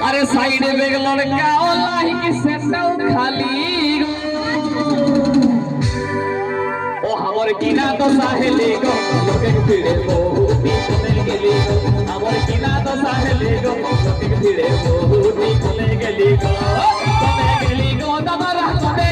अरे साइड में लड़का वाला की सेंटाउ खाली गो ओ हमर किना तो साहेले गो लोके भिड़े बहुती कोने गेली गो हमर किना तो साहेले गो लोके भिड़े बहुती कोने गेली गो दादारा कोने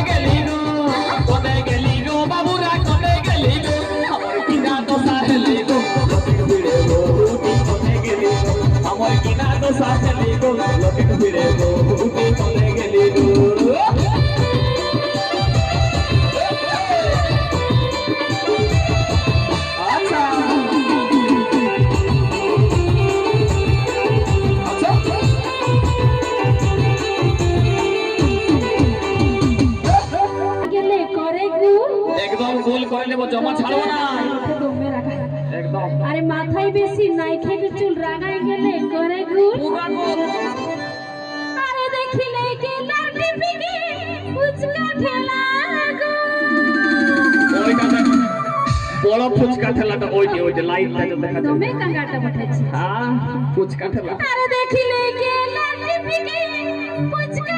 गेली गो बाबूरा कोने गेली गो हमर किना तो साहेले गो लोके भिड़े बहुती कोने गेली गो हमर किना तो साहेले गो लोके भिड़े बहुती कोने गेली गो जमा छाड़ो ना एकदम अरे माथाय बेसी নাই খেতে চুল রাগাই গেলে করে গুল পুরা গোল अरे देखिले के लाठी पिगी ফুচকা ঠেলা গো ওইটা দেখ বড় ফুচকা ঠেলাটা ওই যে লাইটটা যে দেখা যায় তুমি কাঙ্গাটা পাঠাইছি হ্যাঁ ফুচকা ঠেলা अरे देखिले के लाठी पिगी ফুচকা